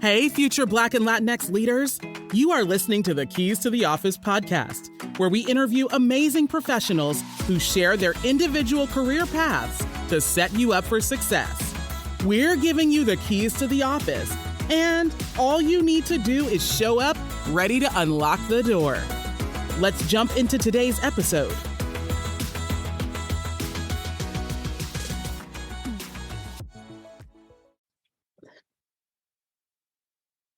Hey, future Black and Latinx leaders. You are listening to the Keys to the Office podcast, where we interview amazing professionals who share their individual career paths to set you up for success. We're giving you the keys to the office, and all you need to do is show up ready to unlock the door. Let's jump into today's episode.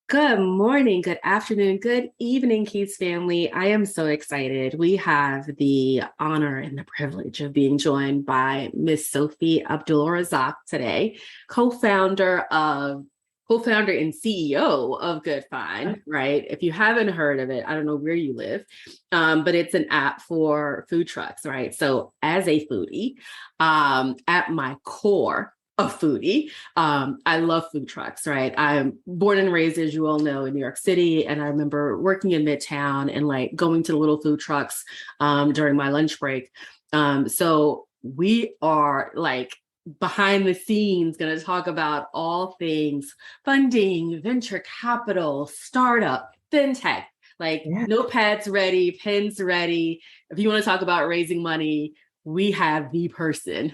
Good morning, good afternoon, good evening, Keys family. I am so excited. We have the honor and the privilege of being joined by Miss Sofie Abdulrazaaq today, co-founder and CEO of Goodfynd, right? If you haven't heard of it, I don't know where you live, but it's an app for food trucks, right? So as a foodie, at my core, a foodie. I love food trucks, right? I'm born and raised, as you all know, in New York City. And I remember working in Midtown and like going to the little food trucks during my lunch break. So we are like behind the scenes going to talk about all things funding, venture capital, startup, fintech, notepads ready, pens ready. If you want to talk about raising money, we have the person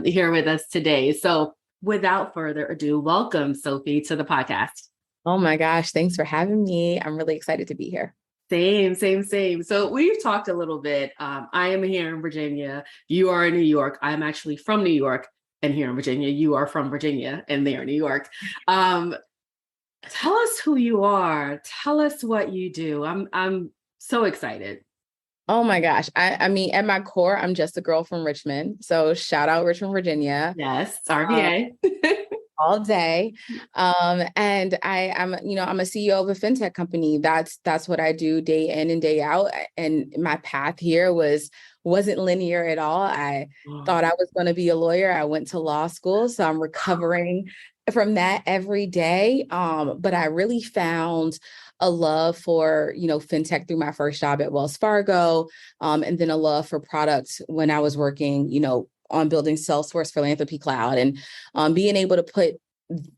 here with us today. So without further ado, welcome, Sofie, to the podcast. Oh my gosh, thanks for having me. I'm really excited to be here. Same. So we've talked a little bit. I am here in Virginia. You are in New York. I'm actually from New York and here in Virginia. You are from Virginia and there in New York. Tell us who you are. Tell us what you do. I'm so excited. Oh my gosh. I mean, at my core, I'm just a girl from Richmond. So shout out Richmond, Virginia. Yes, RVA. All day. And I'm a CEO of a fintech company. That's what I do day in and day out. And my path here wasn't linear at all. I thought I was going to be a lawyer. I went to law school, so I'm recovering from that every day. But I really found a love for, fintech through my first job at Wells Fargo, and then a love for product when I was working, on building Salesforce Philanthropy Cloud, and being able to put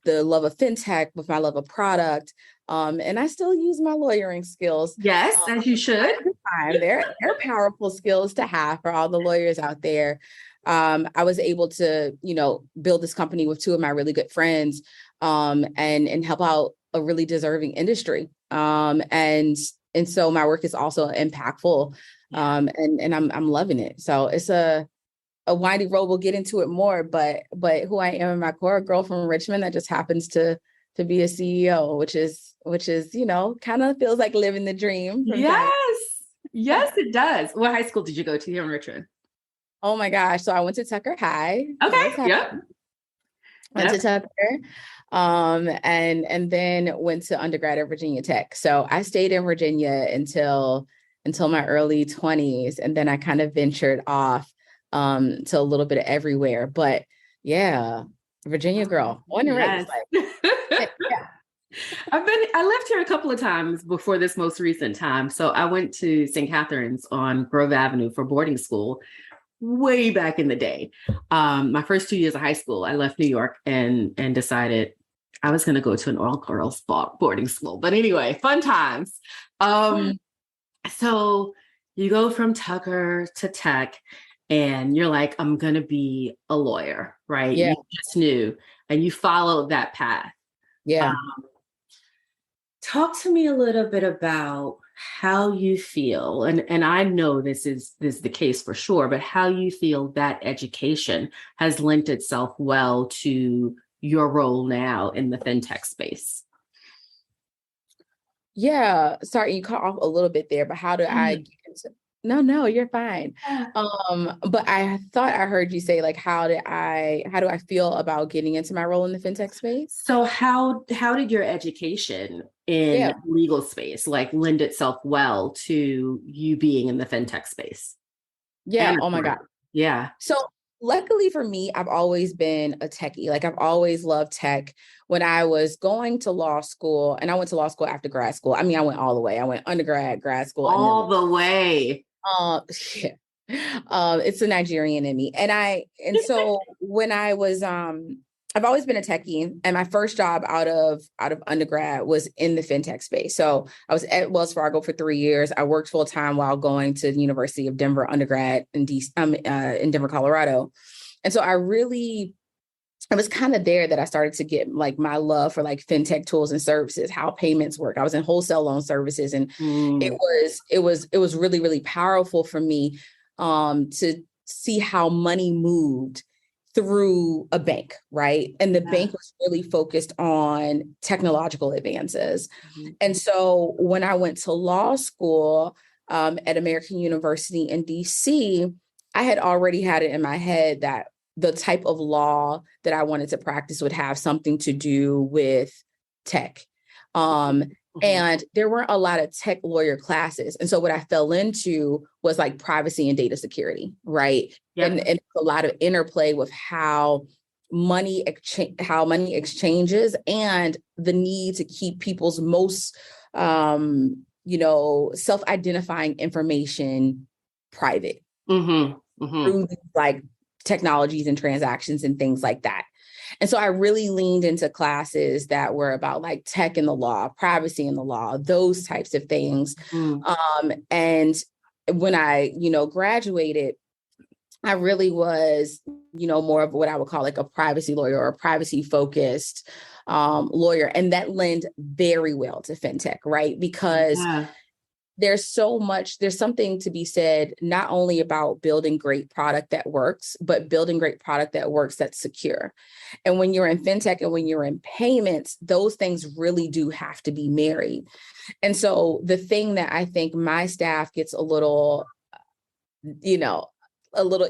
the love of fintech with my love of product. And I still use my lawyering skills. Yes, as you should. They're powerful skills to have for all the lawyers out there. I was able to, build this company with two of my really good friends, and help out a really deserving industry. And so my work is also impactful, and I'm loving it. So it's a windy road. We'll get into it more, but who I am in my core, a girl from Richmond that just happens to be a CEO, which is, kind of feels like living the dream. Yes, it does. What high school did you go to here in Richmond? Oh my gosh. So I went to Tucker High. Okay. Yep. Went to Tucker. And then went to undergrad at Virginia Tech. So I stayed in Virginia until my early 20s. And then I kind of ventured off to a little bit of everywhere. But yeah, Virginia girl, born and raised. I lived here a couple of times before this most recent time. So I went to St. Catherine's on Grove Avenue for boarding school way back in the day. My first 2 years of high school, I left New York and decided I was going to go to an all-girls boarding school. But anyway, fun times. So you go from Tucker to Tech and you're like, I'm going to be a lawyer, right? Yeah. You just knew, and you followed that path. Yeah. Talk to me a little bit about how you feel, and I know this is the case for sure, but how you feel that education has lent itself well to your role now in the fintech space. Yeah. Sorry, you cut off a little bit there, but how do I get into... No, you're fine. But I thought I heard you say, like, how do I feel about getting into my role in the fintech space? So how did your education in legal space like lend itself well to you being in the fintech space? Yeah. Oh my God. Yeah. So luckily for me, I've always been a techie. Like I've always loved tech. When I was going to law school, and I went to law school after grad school. I mean, I went all the way. I went undergrad, grad school. All the way. It's a Nigerian in me. And so when I was I've always been a techie, and my first job out of undergrad was in the fintech space. So I was at Wells Fargo for 3 years. I worked full time while going to the University of Denver undergrad in Denver, Colorado. And so it was kind of there that I started to get like my love for like fintech tools and services, how payments work. I was in wholesale loan services, and it was really, really powerful for me to see how money moved through a bank, right? And the bank was really focused on technological advances. And so when I went to law school at American University in DC, I had already had it in my head that the type of law that I wanted to practice would have something to do with tech. And there weren't a lot of tech lawyer classes. And so what I fell into was like privacy and data security, right? Yep. And a lot of interplay with how money exchanges and the need to keep people's most, self-identifying information private through like technologies and transactions and things like that. And so I really leaned into classes that were about like tech in the law, privacy in the law, those types of things. And when I, graduated, I really was, more of what I would call like a privacy lawyer or a privacy focused lawyer. And that lent very well to fintech, right? Because there's something to be said, not only about building great product that works, but building great product that works that's secure. And when you're in fintech and when you're in payments, those things really do have to be married. And so the thing that I think my staff gets a little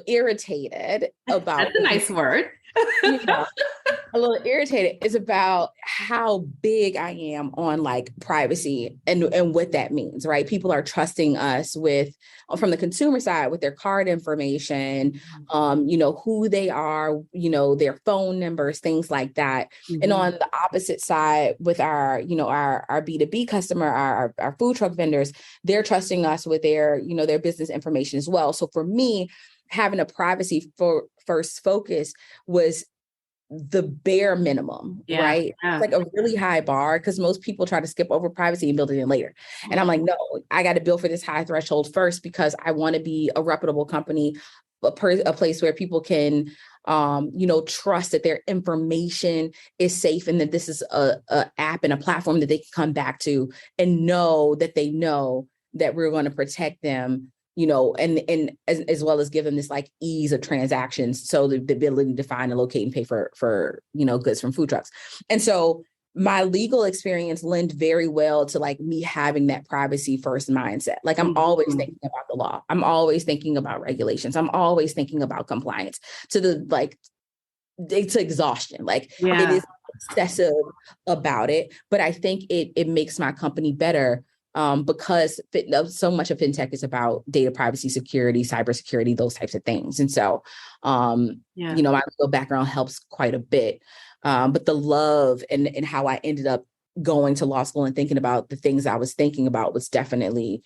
irritated about. That's a nice word. A little irritated is about how big I am on like privacy and what that means, right? People are trusting us from the consumer side with their card information, who they are, their phone numbers, things like that. And on the opposite side with our B2B customer, our food truck vendors, they're trusting us with their business information as well. So for me, having a privacy first focus was the bare minimum, right? It's like a really high bar because most people try to skip over privacy and build it in later. And I'm like, no, I got to build for this high threshold first because I want to be a reputable company, a place where people can, trust that their information is safe and that this is a app and a platform that they can come back to and know that we're going to protect them, and as well as give them this like ease of transactions. So the ability to find and locate and pay for goods from food trucks. And so my legal experience lent very well to like me having that privacy first mindset. Like I'm always thinking about the law. I'm always thinking about regulations. I'm always thinking about compliance to exhaustion. Like it is obsessive about it, but I think it makes my company better. Because so much of fintech is about data privacy, security, cybersecurity, those types of things. And so, my legal background helps quite a bit. But the love and how I ended up going to law school and thinking about the things I was thinking about was definitely,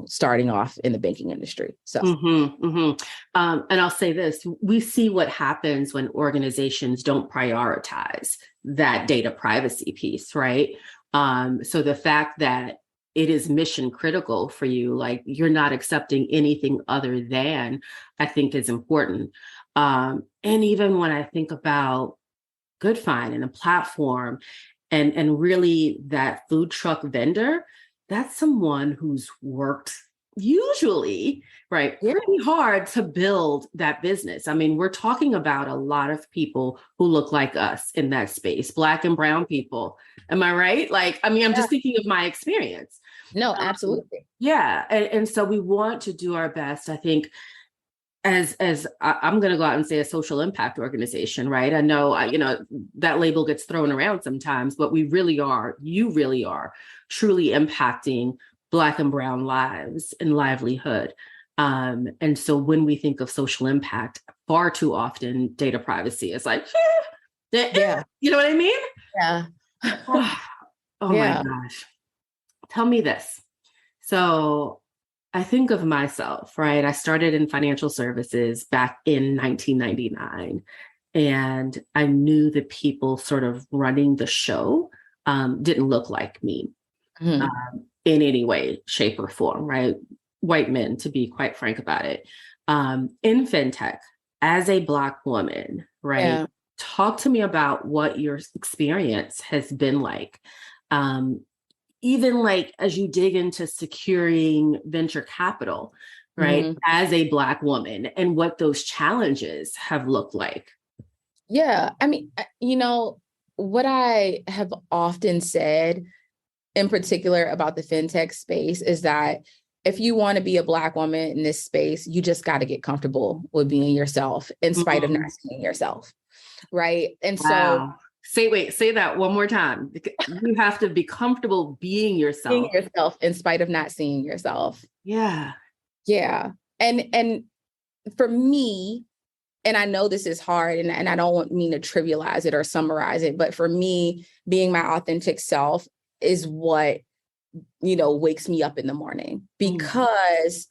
starting off in the banking industry. So, and I'll say this, we see what happens when organizations don't prioritize that data privacy piece, right? So the fact that it is mission critical for you, like you're not accepting anything other than, I think is important. And even when I think about Goodfynd and a platform and really that food truck vendor, that's someone who's worked usually, right, pretty hard to build that business. I mean, we're talking about a lot of people who look like us in that space, Black and brown people. Am I right? Like, I mean, I'm just thinking of my experience. No, absolutely. And so we want to do our best, I think, as I'm going to go out and say a social impact organization, right? I know, that label gets thrown around sometimes, but you really are truly impacting Black and brown lives and livelihood. And so when we think of social impact, far too often data privacy is like, you know what I mean? Yeah. Oh my gosh. Tell me this. So I think of myself, right? I started in financial services back in 1999. And I knew the people sort of running the show didn't look like me in any way, shape, or form, right? White men, to be quite frank about it. In fintech, as a Black woman, right? Yeah. Talk to me about what your experience has been like. Even like as you dig into securing venture capital, right? As a Black woman, and what those challenges have looked like. Yeah. I mean, what I have often said in particular about the fintech space is that if you want to be a Black woman in this space, you just got to get comfortable with being yourself in spite of not seeing yourself. Right. And so say that one more time. You have to be comfortable being yourself. Being yourself in spite of not seeing yourself. Yeah. Yeah. And for me, and I know this is hard and I don't mean to trivialize it or summarize it, but for me, being my authentic self is what, wakes me up in the morning, because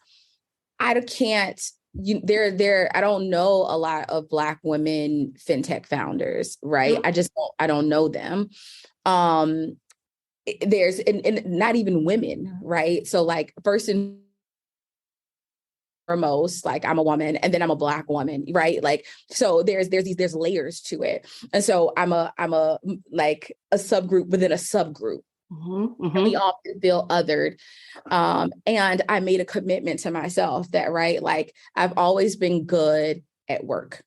I can't, I don't know a lot of Black women fintech founders, right? I don't know them. There's, and not even women, right? So like first and foremost, like I'm a woman and then I'm a Black woman, right? Like, so there's layers to it. And so I'm a like a subgroup within a subgroup. And we often feel othered. And I made a commitment to myself that, right, like I've always been good at work.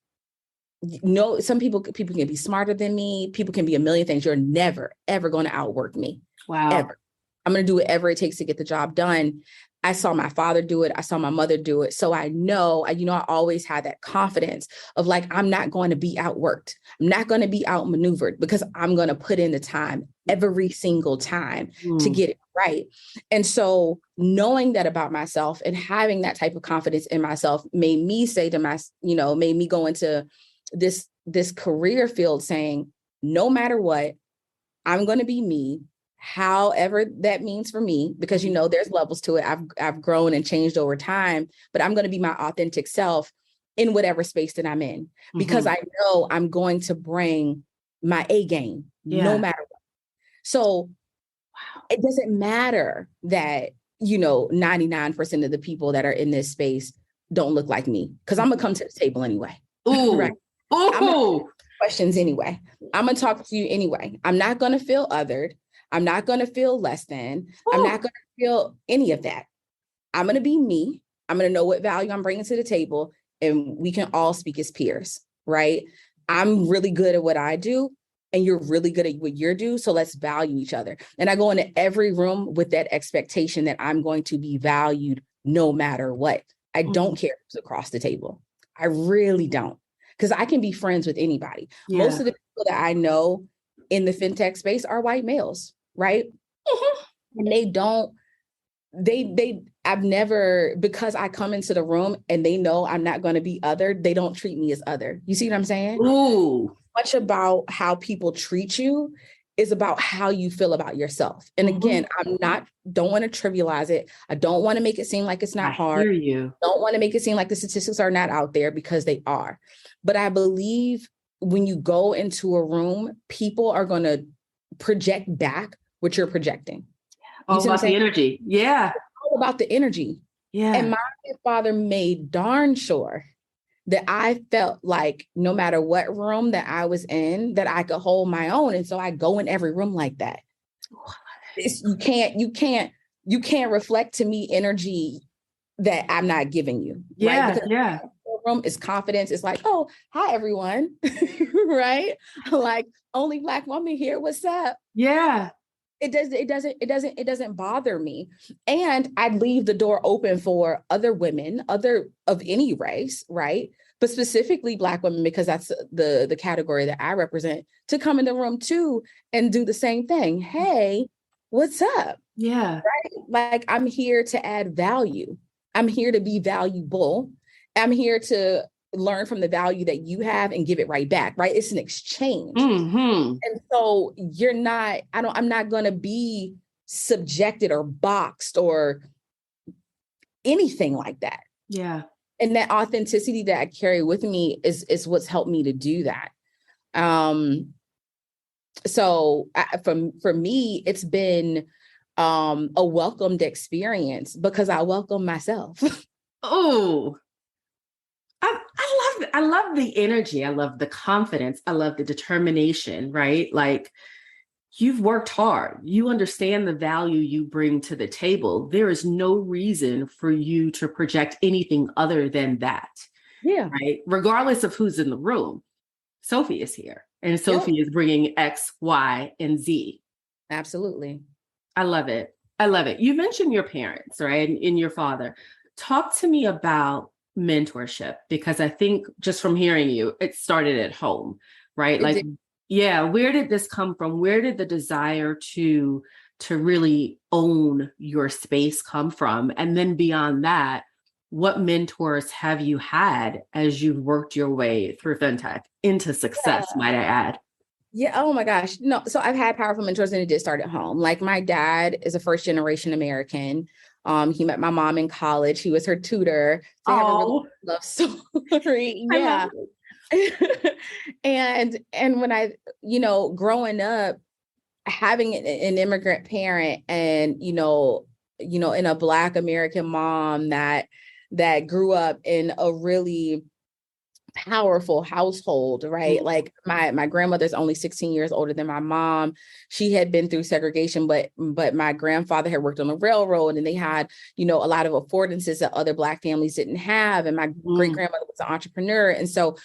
Some people can be smarter than me. People can be a million things. You're never, ever going to outwork me. Wow. Ever. I'm going to do whatever it takes to get the job done. I saw my father do it. I saw my mother do it. So I know, I always had that confidence of like, I'm not going to be outworked. I'm not going to be outmaneuvered because I'm going to put in the time every single time to get it right. And so knowing that about myself and having that type of confidence in myself made me say to made me go into this career field saying, no matter what, I'm going to be me. However that means for me, because, there's levels to it. I've grown and changed over time, but I'm going to be my authentic self in whatever space that I'm in, because I know I'm going to bring my A game no matter what. So it doesn't matter that, 99% of the people that are in this space don't look like me, because I'm going to come to the table anyway. Ooh. Right? Ooh. Questions anyway. I'm going to talk to you anyway. I'm not going to feel othered. I'm not going to feel less than. I'm not going to feel any of that. I'm going to be me. I'm going to know what value I'm bringing to the table, and we can all speak as peers, right? I'm really good at what I do, and you're really good at what you do. So let's value each other. And I go into every room with that expectation that I'm going to be valued no matter what. I don't care who's across the table. I really don't, because I can be friends with anybody. Yeah. Most of the people that I know in the fintech space are white males. Right. And I've never, because I come into the room and they know I'm not going to be other, they don't treat me as other. You see what I'm saying? Ooh. Much about how people treat you is about how you feel about yourself. And again, don't want to trivialize it. I don't want to make it seem like it's not hard. I hear you. Don't want to make it seem like the statistics are not out there, because they are. But I believe when you go into a room, people are going to project back what you're projecting. All about the energy. Yeah. It's all about the energy. Yeah. And my father made darn sure that I felt like no matter what room that I was in, that I could hold my own. And so I go in every room like that. You can't reflect to me energy that I'm not giving you. Yeah. Right? Because room is confidence. It's like, oh, hi everyone. Right? Like, only Black woman here. What's up? Yeah. It doesn't bother me. And I'd leave the door open for other women, other of any race, right? But specifically Black women, because that's the category that I represent, to come in the room too and do the same thing. Hey, what's up? Yeah. Right? Like, I'm here to add value. I'm here to be valuable. I'm here to learn from the value that you have and give it right back, right? It's an exchange. And so I'm not going to be subjected or boxed or anything like that. Yeah. And that authenticity that I carry with me is what's helped me to do that. For me, it's been a welcomed experience because I welcome myself. Oh, I love it. I love the energy. I love the confidence. I love the determination, right? Like, you've worked hard. You understand the value you bring to the table. There is no reason for you to project anything other than that. Yeah. Right. Regardless of who's in the room, Sofie is here and Sofie is bringing X, Y, and Z. Absolutely. I love it. I love it. You mentioned your parents, right? And your father. Talk to me about mentorship, because I think just from hearing you, it started at home, right? Yeah, where did this come from? Where did the desire to really own your space come from? And then beyond that, what mentors have you had as you've worked your way through fintech into success, might I add? Yeah. Oh my gosh. No. So I've had powerful mentors, and it did start at home. Like, my dad is a first generation American. He met my mom in college. He was her tutor. They have a really love story. Yeah. And when I, growing up, having an immigrant parent and, in a Black American mom that grew up in a really powerful household, right? Mm-hmm. Like, my grandmother's only 16 years older than my mom. She had been through segregation, but my grandfather had worked on the railroad, and they had, a lot of affordances that other Black families didn't have. And my great grandmother was an entrepreneur. And so,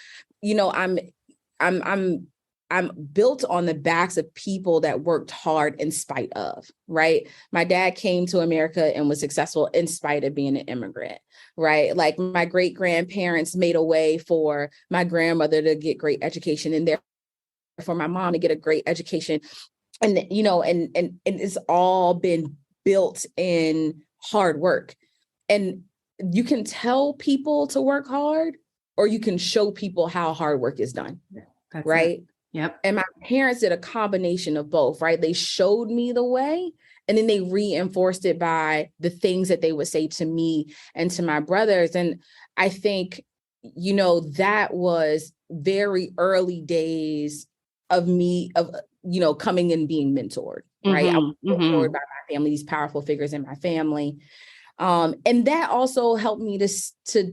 I'm built on the backs of people that worked hard in spite of, right? My dad came to America and was successful in spite of being an immigrant, right? Like, my great grandparents made a way for my grandmother to get great education, and for my mom to get a great education. And, and it's all been built in hard work. And you can tell people to work hard, or you can show people how hard work is done. That's right. Yep. And my parents did a combination of both, right? They showed me the way, and then they reinforced it by the things that they would say to me and to my brothers. And I think, that was very early days of me, coming and being mentored, right? I was mentored by my family, these powerful figures in my family. And that also helped me to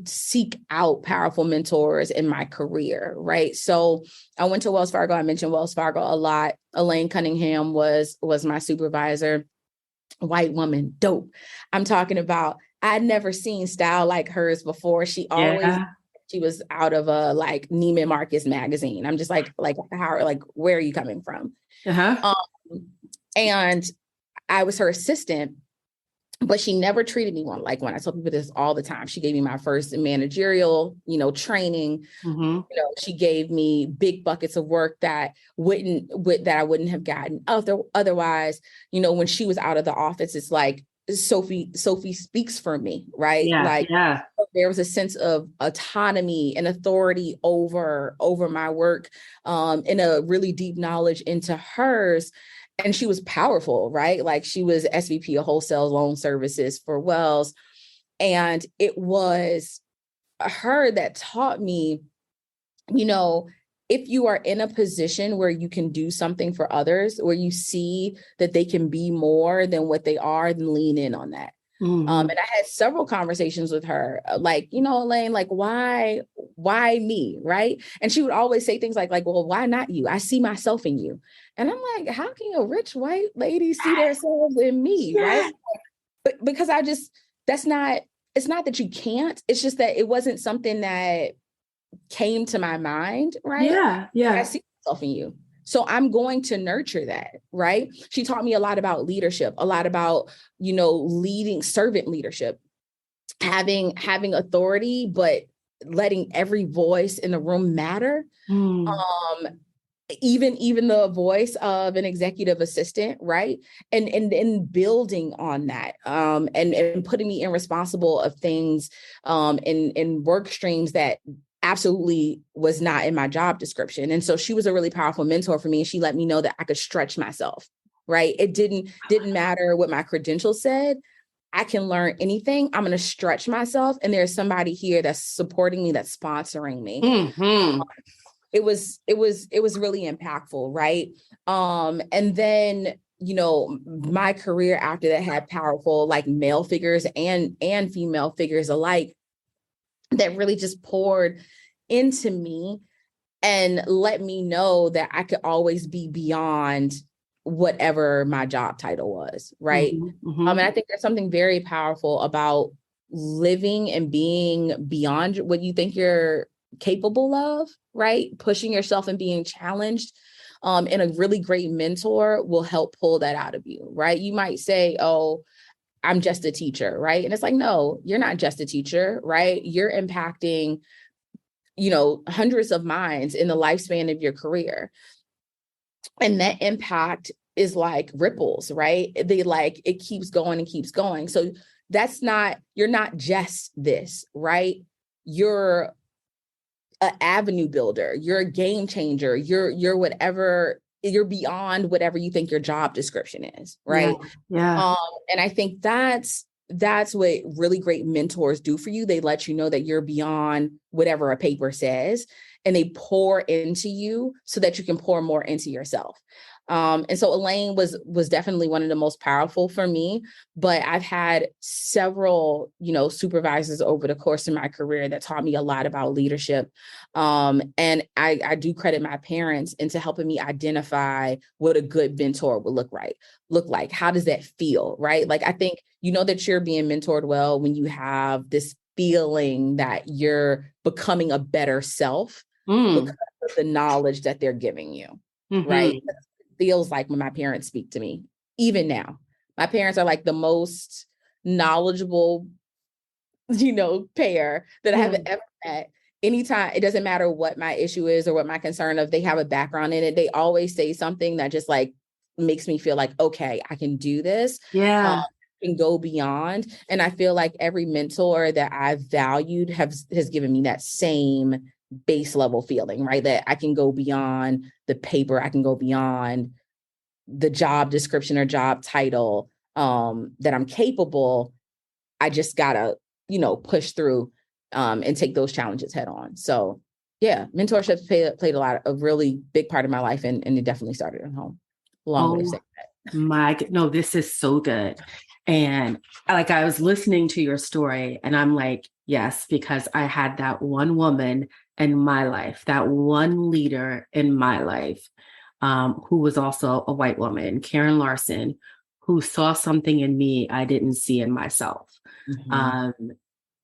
seek out powerful mentors in my career, right? So I went to Wells Fargo. I mentioned Wells Fargo a lot. Elaine Cunningham was my supervisor, white woman, dope. I'm talking about, I'd never seen style like hers before. She was out of a Neiman Marcus magazine. I'm just like, where are you coming from? And I was her assistant. But she never treated me like one. I tell people this all the time. She gave me my first managerial, training. She gave me big buckets of work that I wouldn't have gotten otherwise. When she was out of the office, it's like Sofie speaks for me, right? There was a sense of autonomy and authority over my work, and a really deep knowledge into hers. And she was powerful, right? Like, she was SVP of wholesale loan services for Wells. And it was her that taught me, if you are in a position where you can do something for others, where you see that they can be more than what they are, then lean in on that. And I had several conversations with her, Elaine, why me? Right. And she would always say things like, well, why not you? I see myself in you. And I'm like, how can a rich white lady see themselves in me? Right. But because it's not that you can't, it's just that it wasn't something that came to my mind. Right. Yeah. I see myself in you. So I'm going to nurture that, right? She taught me a lot about leadership, a lot about, leading, servant leadership, having authority, but letting every voice in the room matter. Even the voice of an executive assistant, right? And building on that, and putting me in responsible of things, in work streams that absolutely was not in my job description. And so she was a really powerful mentor for me. And she let me know that I could stretch myself, right? It didn't matter what my credentials said. I can learn anything. I'm going to stretch myself. And there's somebody here that's supporting me, that's sponsoring me. Mm-hmm. It was really impactful. Right. And then, you know, my career after that had powerful, like, male figures and female figures alike that really just poured into me and let me know that I could always be beyond whatever my job title was, right? Mm-hmm. Mm-hmm. And I think there's something very powerful about living and being beyond what you think you're capable of, right? Pushing yourself and being challenged. And a really great mentor will help pull that out of you, right? You might say, oh, I'm just a teacher, right? And it's like, no, you're not just a teacher, right? You're impacting, you know, hundreds of minds in the lifespan of your career. And that impact is like ripples, right? It keeps going and keeps going. So you're not just this, right? You're an avenue builder, you're a game changer, you're whatever, you're beyond whatever you think your job description is, right? Yeah. And I think that's what really great mentors do for you. They let you know that you're beyond whatever a paper says, and they pour into you so that you can pour more into yourself. And so Elaine was definitely one of the most powerful for me, but I've had several, you know, supervisors over the course of my career that taught me a lot about leadership. And I do credit my parents into helping me identify what a good mentor would look like. How does that feel, right? Like, I think you know that you're being mentored well when you have this feeling that you're becoming a better self because of the knowledge that they're giving you, right? Feels like when my parents speak to me, even now, my parents are like the most knowledgeable, you know, pair that I have ever met. Anytime, it doesn't matter what my issue is or what my concern of, they have a background in it. They always say something that just like makes me feel like, okay, I can do this. Yeah. And go beyond. And I feel like every mentor that I've valued has given me that same base level feeling, right? That I can go beyond the paper, I can go beyond the job description or job title, that I'm capable. I just gotta, you know, push through and take those challenges head on. So yeah, mentorship played a really big part of my life, and it definitely started at home. Long way to say that. No, this is so good. And like, I was listening to your story and I'm like, yes, because I had that one woman in my life, that one leader in my life, who was also a white woman, Karen Larson, who saw something in me I didn't see in myself,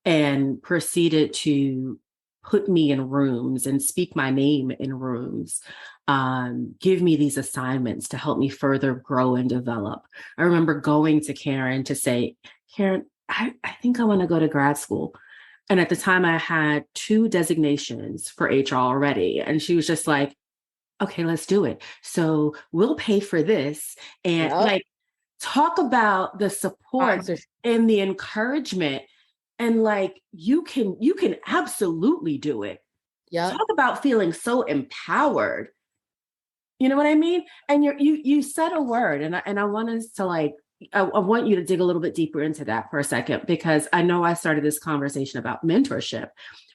and proceeded to put me in rooms and speak my name in rooms, give me these assignments to help me further grow and develop. I remember going to Karen to say, Karen, I think I want to go to grad school. And at the time I had 2 designations for HR already. And she was just like, okay, let's do it. So we'll pay for this. And like, talk about the support and the encouragement. And like, you can absolutely do it. Yeah. Talk about feeling so empowered. You know what I mean? And you said a word, and I want us to like, I want you to dig a little bit deeper into that for a second, because I know I started this conversation about mentorship,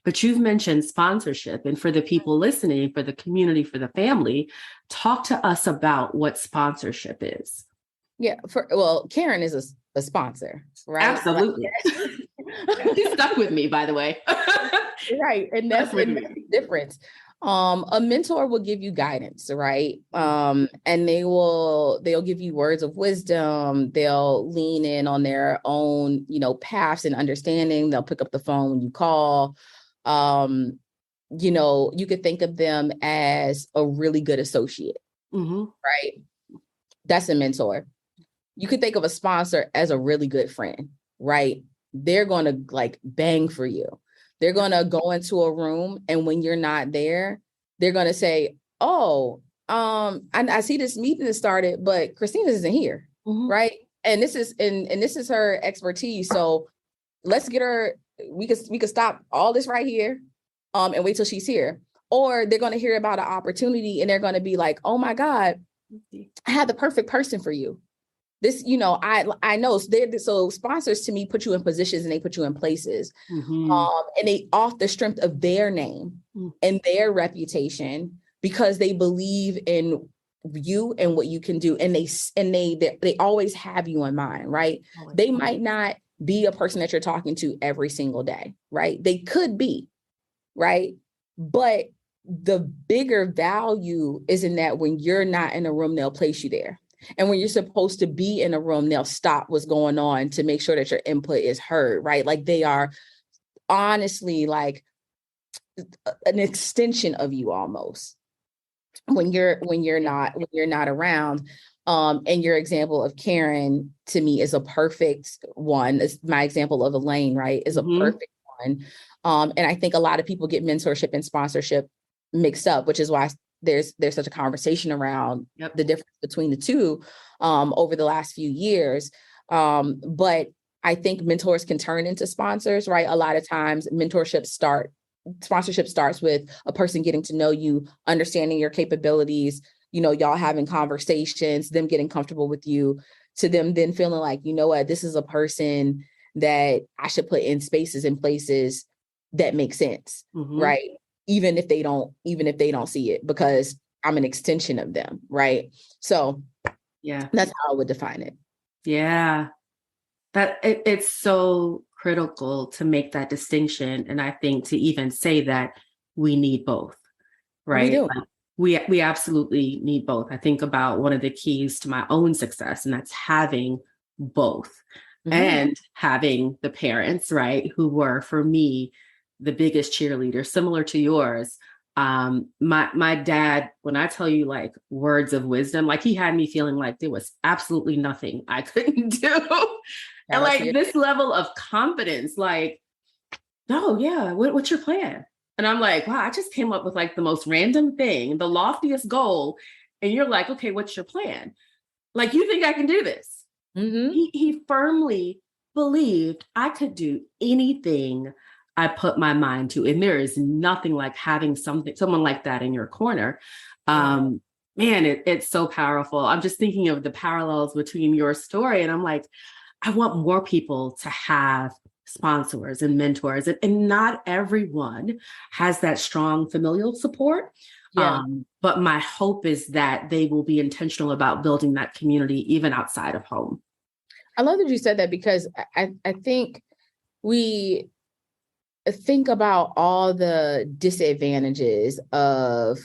but you've mentioned sponsorship. And for the people listening, for the community, for the family, talk to us about what sponsorship is. Yeah. Karen is a sponsor, right? Absolutely. He stuck with me, by the way. Right. And that's the difference. A mentor will give you guidance, right? And they'll give you words of wisdom. They'll lean in on their own, you know, paths and understanding. They'll pick up the phone when you call. You know, you could think of them as a really good associate, right? That's a mentor. You could think of a sponsor as a really good friend, right? They're going to like bang for you. They're going to go into a room, and when you're not there, they're going to say, oh, I see this meeting has started, but Kristina isn't here, right? And this is her expertise. So let's get her, we could stop all this right here and wait till she's here. Or they're going to hear about an opportunity and they're going to be like, oh my God, I had the perfect person for you. this, you know, I know. So sponsors to me put you in positions and they put you in places, and they off the strength of their name and their reputation, because they believe in you and what you can do, and they always have you in mind, right? They might not be a person that you're talking to every single day, right? They could be, right? But the bigger value is in that when you're not in a room, they'll place you there. And when you're supposed to be in a room, they'll stop what's going on to make sure that your input is heard, right? Like they are honestly like an extension of you almost when you're not around. And your example of Karen to me is a perfect one. It's my example of Elaine, right? Is a perfect one. And I think a lot of people get mentorship and sponsorship mixed up, which is why there's such a conversation around the difference between the two over the last few years. But I think mentors can turn into sponsors, right? A lot of times sponsorship starts with a person getting to know you, understanding your capabilities, you know, y'all having conversations, them getting comfortable with you, to them then feeling like, you know what, this is a person that I should put in spaces and places that make sense, right? Even if they don't see it, because I'm an extension of them, right? So yeah, that's how I would define it. Yeah, that it's so critical to make that distinction. And I think to even say that we need both, right? We do. Like, we absolutely need both. I think about one of the keys to my own success, and that's having both and having the parents, right, who were for me the biggest cheerleader, similar to yours. My dad, when I tell you like words of wisdom, like he had me feeling like there was absolutely nothing I couldn't do. And like this level of confidence, like, oh yeah, what's your plan? And I'm like, wow, I just came up with like the most random thing, the loftiest goal. And you're like, okay, what's your plan? Like, you think I can do this? He firmly believed I could do anything I put my mind to. And there is nothing like having someone like that in your corner. Man, it's so powerful. I'm just thinking of the parallels between your story. And I'm like, I want more people to have sponsors and mentors. And not everyone has that strong familial support. But my hope is that they will be intentional about building that community even outside of home. I love that you said that, because I think we think about all the disadvantages of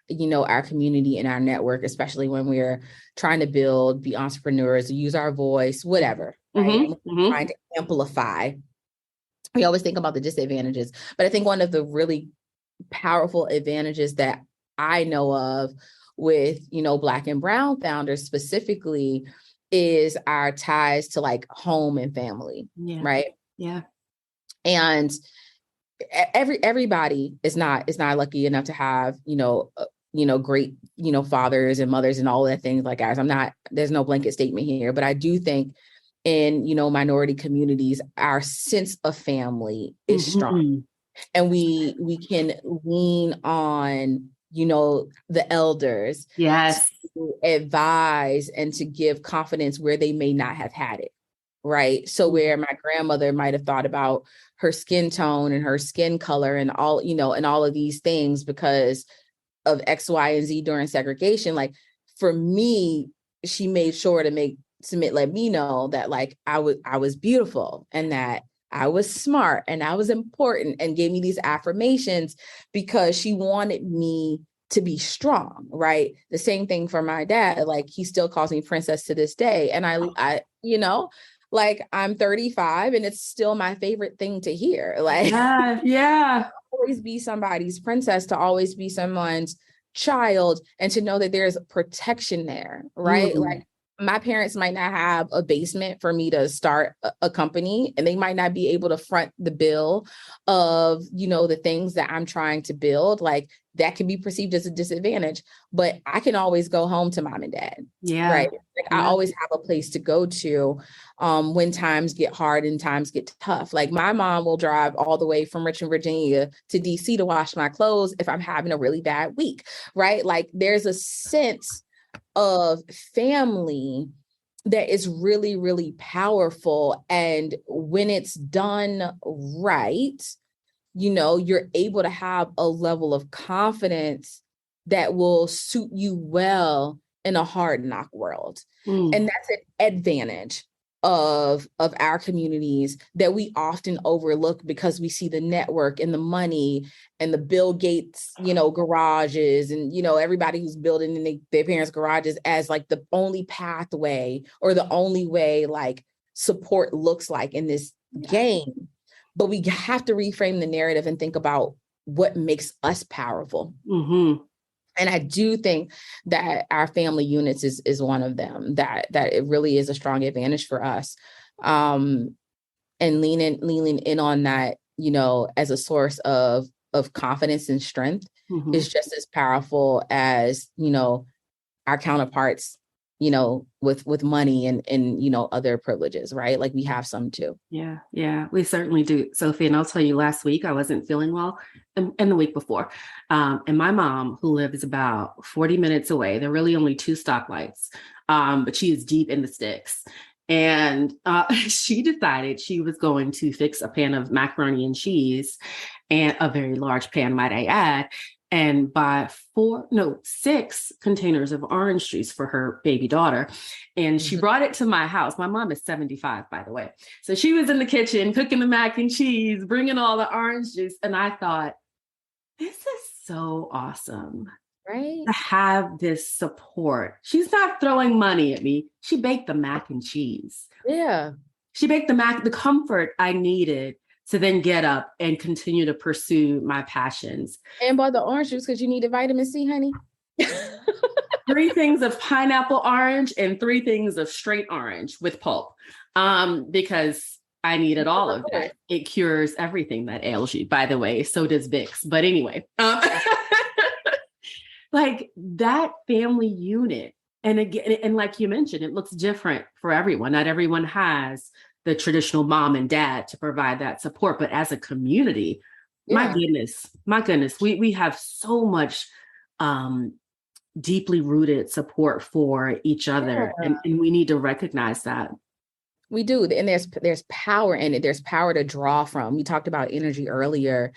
you know, our community and our network, especially when we're trying to be entrepreneurs, use our voice, whatever, right? Trying to amplify. We always think about the disadvantages, but I think one of the really powerful advantages that I know of with, you know, Black and Brown founders specifically is our ties to like home and family, right? Yeah. And everybody is not lucky enough to have, great, fathers and mothers and all that things like ours. There's no blanket statement here, but I do think in, minority communities, our sense of family is strong, and we can lean on, the elders, yes, to advise and to give confidence where they may not have had it. Right. So where my grandmother might have thought about her skin tone and her skin color and all, and all of these things because of X, Y, and Z during segregation. Like for me, she made sure to let me know that like I was beautiful and that I was smart and I was important, and gave me these affirmations because she wanted me to be strong. Right. The same thing for my dad. Like he still calls me princess to this day. And I like I'm 35 and it's still my favorite thing to hear. Like, yeah. Always be somebody's princess, to always be someone's child, and to know that there's protection there, right? Like my parents might not have a basement for me to start a company, and they might not be able to front the bill of, the things that I'm trying to build. Like that can be perceived as a disadvantage, but I can always go home to mom and dad. Yeah. Right. Like I always have a place to go to when times get hard and times get tough. Like my mom will drive all the way from Richmond, Virginia to DC to wash my clothes if I'm having a really bad week. Right. Like there's a sense of family that is really, really powerful. And when it's done right, you're able to have a level of confidence that will suit you well in a hard knock world. And that's an advantage of our communities that we often overlook because we see the network and the money and the Bill Gates, garages and, everybody who's building in their parents' garages as like the only pathway or the only way like support looks like in this game. But we have to reframe the narrative and think about what makes us powerful. And I do think that our family units is one of them, that it really is a strong advantage for us. And leaning in on that, as a source of confidence and strength is just as powerful as, our counterparts, with money and other privileges, right? Like we have some too. Yeah, we certainly do, Sofie. And I'll tell you, last week I wasn't feeling well, and the week before. And my mom, who lives about 40 minutes away, there are really only 2 stoplights, but she is deep in the sticks. And she decided she was going to fix a pan of macaroni and cheese, and a very large pan, might I add, and buy 6 containers of orange juice for her baby daughter. And she brought it to my house. My mom is 75, by the way. So she was in the kitchen cooking the mac and cheese, bringing all the orange juice. And I thought, this is so awesome, right? To have this support. She's not throwing money at me. She baked the mac and cheese. Yeah. She baked the comfort I needed to then get up and continue to pursue my passions. And bought the orange juice because you needed vitamin C, honey. 3 things of pineapple orange and 3 things of straight orange with pulp, because I needed all of that. It cures everything that ails you, by the way. So does Vicks. But anyway, like that family unit. And again, and like you mentioned, it looks different for everyone. Not everyone has the traditional mom and dad to provide that support. But as a community, my goodness, we have so much deeply rooted support for each other. And we need to recognize that. We do. And there's power in it. There's power to draw from. We talked about energy earlier,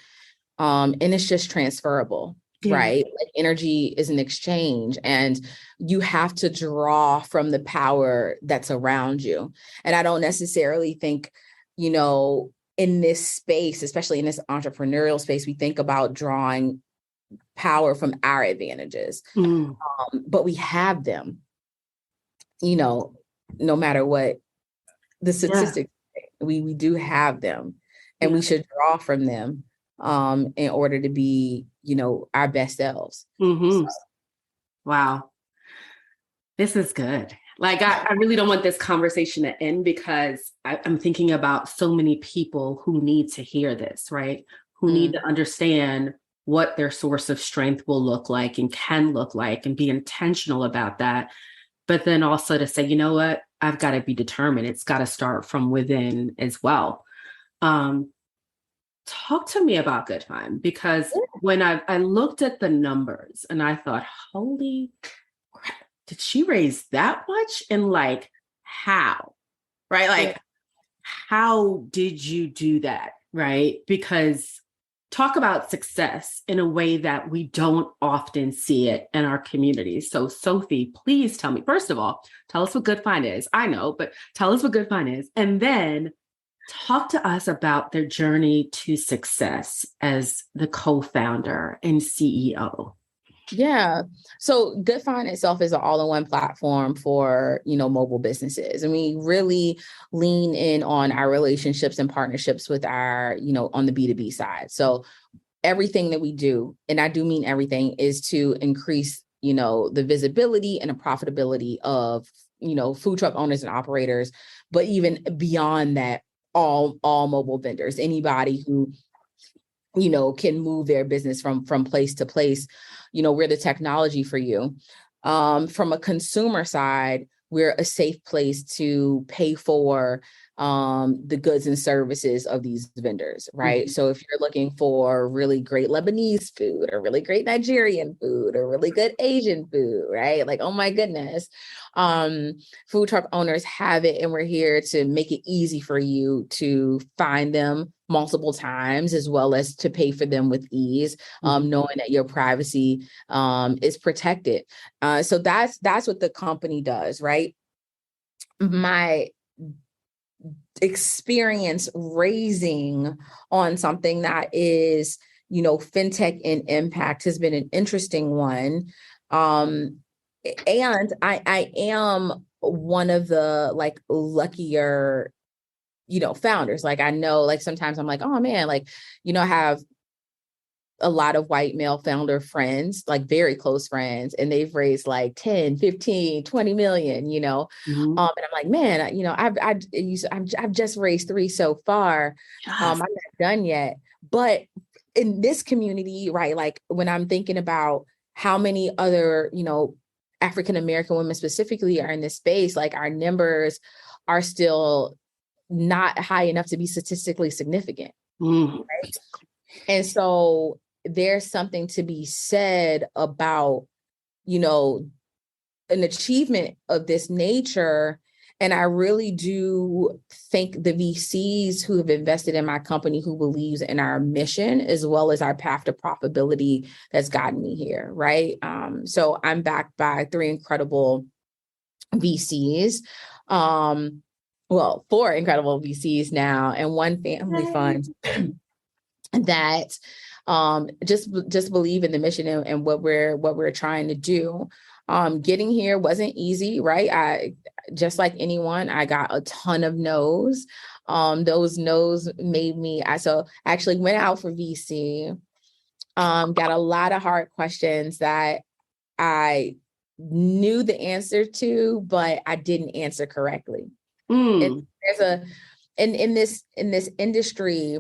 and it's just transferable. Right? Like energy is an exchange, and you have to draw from the power that's around you. And I don't necessarily think, in this space, especially in this entrepreneurial space, we think about drawing power from our advantages, but we have them, no matter what the statistics, we do have them, and we should draw from them in order to be, our best selves. So. Wow. This is good. Like, I really don't want this conversation to end, because I'm thinking about so many people who need to hear this, right? Who need to understand what their source of strength will look like and can look like, and be intentional about that. But then also to say, you know what, I've got to be determined. It's got to start from within as well. Talk to me about Goodfynd, because when I looked at the numbers and I thought, holy crap, did she raise that much? And like, how, right? Like, how did you do that? Right? Because talk about success in a way that we don't often see it in our communities. So Sofie, please tell me, first of all, tell us what Goodfynd is. I know, but tell us what Goodfynd is. And then talk to us about their journey to success as the co-founder and CEO. Yeah. So Goodfynd itself is an all-in-one platform for, mobile businesses. And we really lean in on our relationships and partnerships with our, on the B2B side. So everything that we do, and I do mean everything, is to increase, the visibility and the profitability of, food truck owners and operators, but even beyond that, all mobile vendors, anybody who, can move their business from place to place. We're the technology for you. From a consumer side, we're a safe place to pay for the goods and services of these vendors, right? So if you're looking for really great Lebanese food or really great Nigerian food or really good Asian food, right? Like, oh my goodness, food truck owners have it, and we're here to make it easy for you to find them multiple times, as well as to pay for them with ease, knowing that your privacy is protected. So that's what the company does, right? My experience raising on something that is, fintech and impact has been an interesting one. And I am one of the luckier, founders. Like, I know, like, sometimes I'm like, oh man, like, I have a lot of white male founder friends, like very close friends, and they've raised like 10, 15, 20 million, and I'm like, man, I've just raised 3 so far. I'm not done yet. But in this community, right, like when I'm thinking about how many other, African-American women specifically are in this space, like our numbers are still not high enough to be statistically significant. Right? And so there's something to be said about, an achievement of this nature. And I really do thank the VCs who have invested in my company, who believes in our mission, as well as our path to profitability that's gotten me here, right? So I'm backed by 3 incredible VCs. 4 incredible VCs now, and 1 family fund that just believe in the mission and what we're trying to do. Getting here wasn't easy, right? I, just like anyone, I got a ton of no's. Those no's made me, I actually went out for VC, got a lot of hard questions that I knew the answer to, but I didn't answer correctly. And there's in this industry,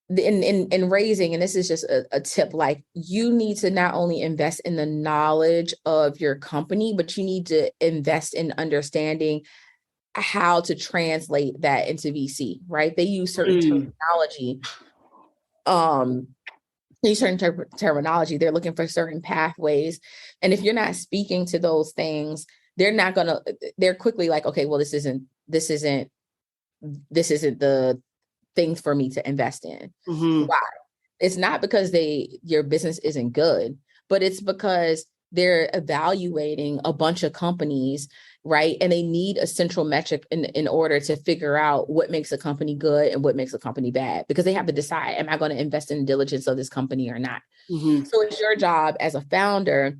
in raising, and this is just a tip, like, you need to not only invest in the knowledge of your company, but you need to invest in understanding how to translate that into VC, right? They use certain terminology. Terminology. They're looking for certain pathways. And if you're not speaking to those things, they're quickly like, okay, well, this isn't the things for me to invest in. Why? It's not because your business isn't good, but it's because they're evaluating a bunch of companies, right? And they need a central metric in order to figure out what makes a company good and what makes a company bad, because they have to decide, am I going to invest in the diligence of this company or not? So it's your job as a founder,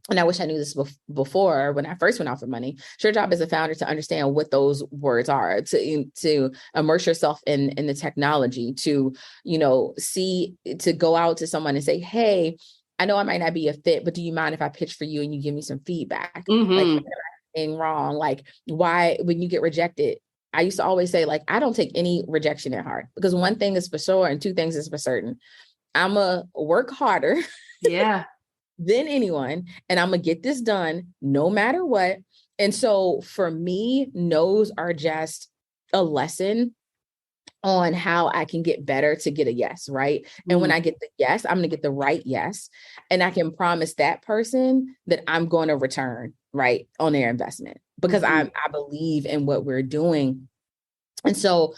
and I wish I knew this before when I first went out for money. It's your job as a founder to understand what those words are, to immerse yourself in the technology, to, to go out to someone and say, hey, I know I might not be a fit, but do you mind if I pitch for you and you give me some feedback? Like, anything wrong? Like, why, when you get rejected, I used to always say, like, I don't take any rejection at heart, because 1 thing is for sure and 2 things is for certain. I'm a work harder. Than anyone, and I'm gonna get this done no matter what. And so for me, no's are just a lesson on how I can get better to get a yes, right? And when I get the yes, I'm gonna get the right yes, and I can promise that person that I'm going to return, right, on their investment, because I believe in what we're doing. And so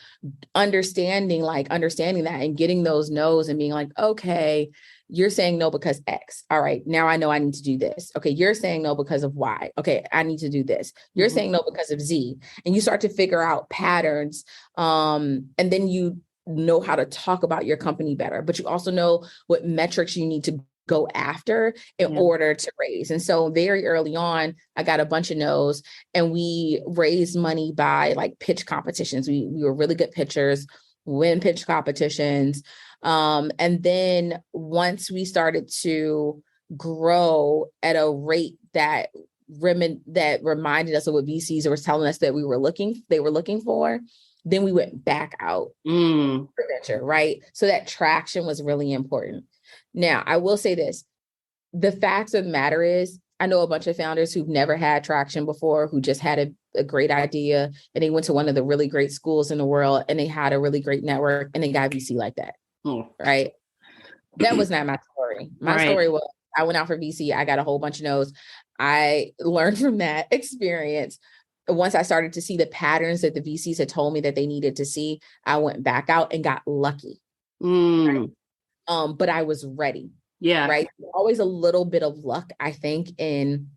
understanding that and getting those no's and being like, okay, you're saying no because X. All right, now I know I need to do this. Okay, you're saying no because of Y. Okay, I need to do this. You're saying no because of Z. And you start to figure out patterns. And then you know how to talk about your company better, but you also know what metrics you need to go after in order to raise. And so very early on, I got a bunch of no's, and we raised money by like pitch competitions. We were really good pitchers, win pitch competitions. And then once we started to grow at a rate that reminded us of what VCs were telling us that they were looking for, then we went back out for venture, right? So that traction was really important. Now, I will say this. The fact of the matter is, I know a bunch of founders who've never had traction before, who just had a great idea and they went to one of the really great schools in the world and they had a really great network and they got VC like that. Right. That was not my story. My story was I went out for VC. I got a whole bunch of no's. I learned from that experience. Once I started to see the patterns that the VCs had told me that they needed to see, I went back out and got lucky. Right? But I was ready. Yeah. Right. Always a little bit of luck, I think, in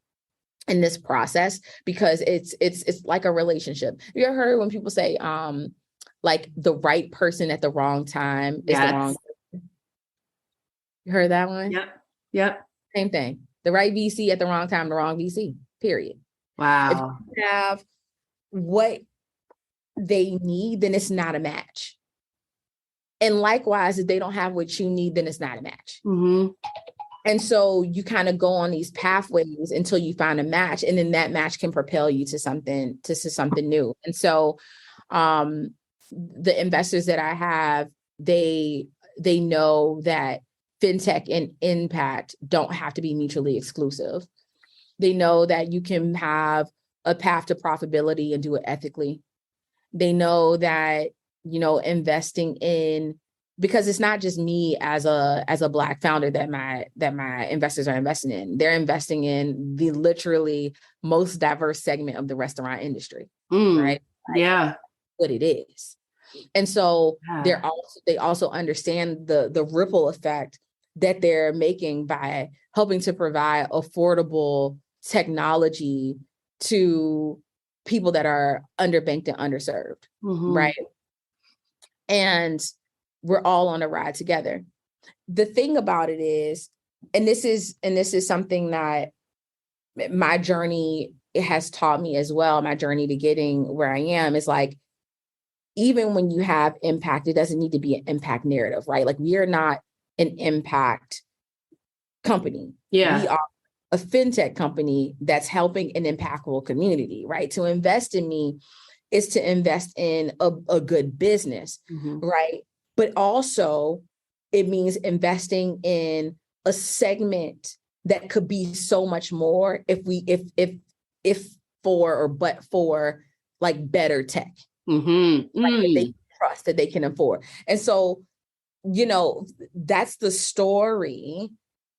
this process, because it's like a relationship. Have you ever heard when people say, like the right person at the wrong time is the wrong person? You heard that one? Yep. Same thing. The right VC at the wrong time, the wrong VC, period. Wow. If you have what they need, then it's not a match. And likewise, if they don't have what you need, then it's not a match. And so you kind of go on these pathways until you find a match, and then that match can propel you to something new. And so the investors that I have, they know that fintech and impact don't have to be mutually exclusive. They know that you can have a path to profitability and do it ethically. They know that, investing in, because it's not just me as a Black founder that my investors are investing in. They're investing in the literally most diverse segment of the restaurant industry, right? Like, what it is. And so they also understand the ripple effect that they're making by helping to provide affordable technology to people that are underbanked and underserved, right? And we're all on a ride together. The thing about it is, and this is something that my journey has taught me as well, my journey to getting where I am, is like, even when you have impact, it doesn't need to be an impact narrative, right? Like, we are not an impact company. Yeah. We are a fintech company that's helping an impactful community, right? To invest in me is to invest in a good business, right? But also it means investing in a segment that could be so much more if for like better tech, like that they trust, that they can afford. And so, that's the story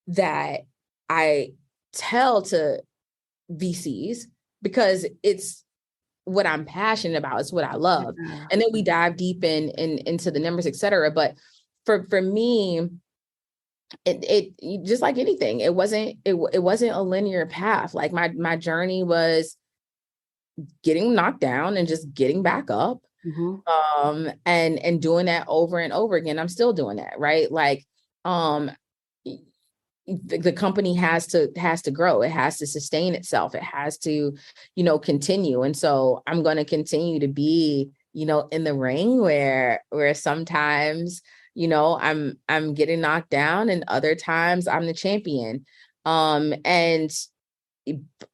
that I tell to VCs, because it's what I'm passionate about. It's what I love. And then we dive deep into the numbers, et cetera. But for me, it just like anything, it wasn't a linear path. Like my journey was getting knocked down and just getting back up, and doing that over and over again. I'm still doing that, right? Like, the company has to grow. It has to sustain itself. It has to, continue. And so I'm going to continue to be, in the ring where sometimes, I'm getting knocked down, and other times I'm the champion. And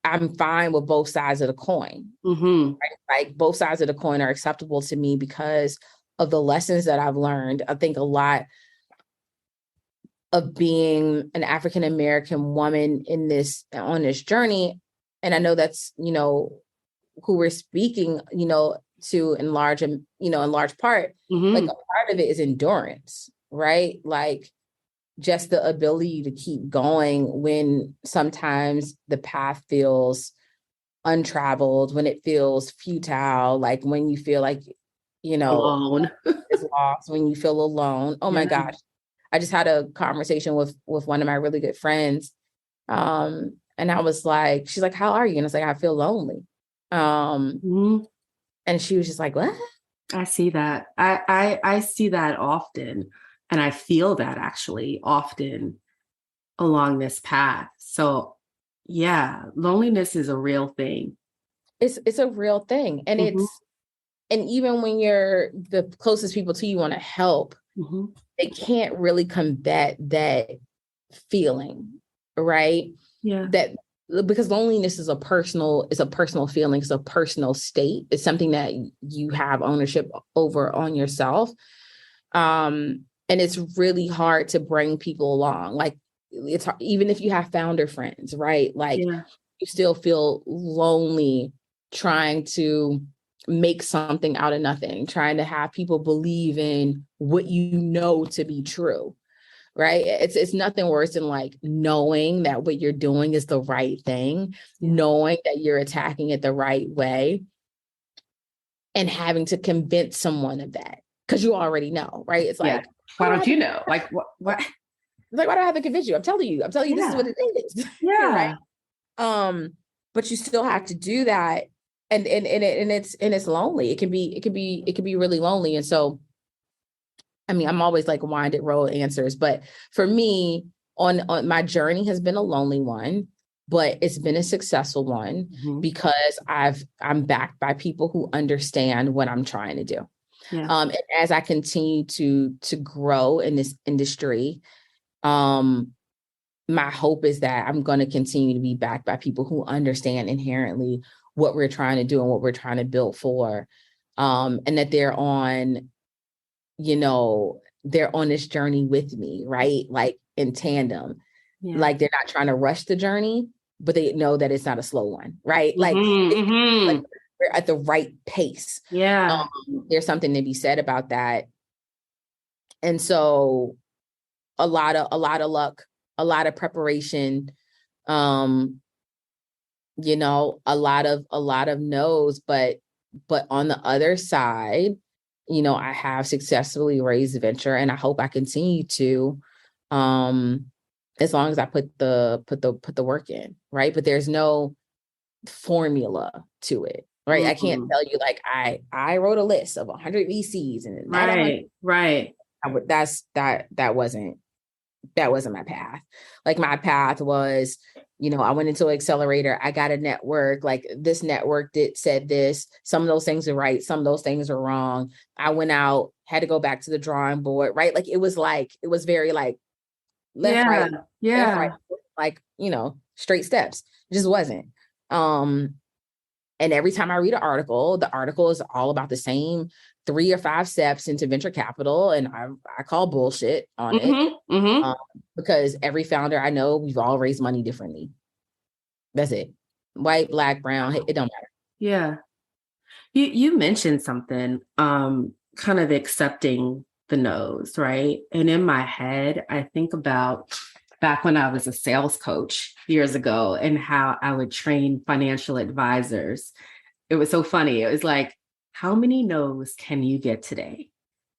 I'm fine with both sides of the coin. Right? Like, both sides of the coin are acceptable to me because of the lessons that I've learned. I think a lot of being an African-American woman on this journey. And I know that's, who we're speaking, to in large part, like, a part of it is endurance, right? Like, just the ability to keep going when sometimes the path feels untraveled, when it feels futile, like when you feel like, alone. It's lost, when you feel alone. Oh my gosh. I just had a conversation with one of my really good friends. And I was like, she's like, how are you? And I was like, I feel lonely. And she was just like, what? I see that. I see that often. And I feel that actually often along this path. So yeah, loneliness is a real thing. It's a real thing. And and even when you're the closest people to you want to help, they can't really combat that feeling, right? Yeah. That, because loneliness is a personal feeling, it's a personal state. It's something that you have ownership over on yourself. And it's really hard to bring people along. Like, it's hard, even if you have founder friends, right? Like you still feel lonely trying to make something out of nothing, trying to have people believe in what you know to be true, right? It's nothing worse than like knowing that what you're doing is the right thing, knowing that you're attacking it the right way, and having to convince someone of that because you already know, right? It's like, why don't you know? Like what? It's like, why do I have to convince you? I'm telling you, this is what it is. Yeah. Right. But you still have to do that. And it's lonely. It can be really lonely. And so, I mean, I'm always like winded road answers, but for me, on my journey has been a lonely one, but it's been a successful one because I'm backed by people who understand what I'm trying to do. Yeah. And as I continue to grow in this industry, my hope is that I'm going to continue to be backed by people who understand inherently what we're trying to do and what we're trying to build for. And that they're on this journey with me, right? Like in tandem, like they're not trying to rush the journey, but they know that it's not a slow one, right? Like, like we're at the right pace. Yeah. There's something to be said about that. And so a lot of luck, a lot of preparation, a lot of no's, but on the other side, I have successfully raised venture, and I hope I continue to, as long as I put the work in, right? But there's no formula to it, right? I can't tell you like I wrote a list of 100 VCs and right. That wasn't my path. Like my path was, I went into an accelerator. I got a network. Like this network said this. Some of those things are right. Some of those things are wrong. I went out, had to go back to the drawing board, right? Like it was very like left, right, left, right, like, straight steps. It just wasn't. And every time I read an article, the article is all about the same 3 or 5 steps into venture capital. And I call bullshit on it because every founder I know, we've all raised money differently. That's it. White, black, brown, it don't matter. Yeah. You mentioned something, kind of accepting the no's, right? And in my head, I think about back when I was a sales coach years ago and how I would train financial advisors. It was so funny. It was like, how many no's can you get today?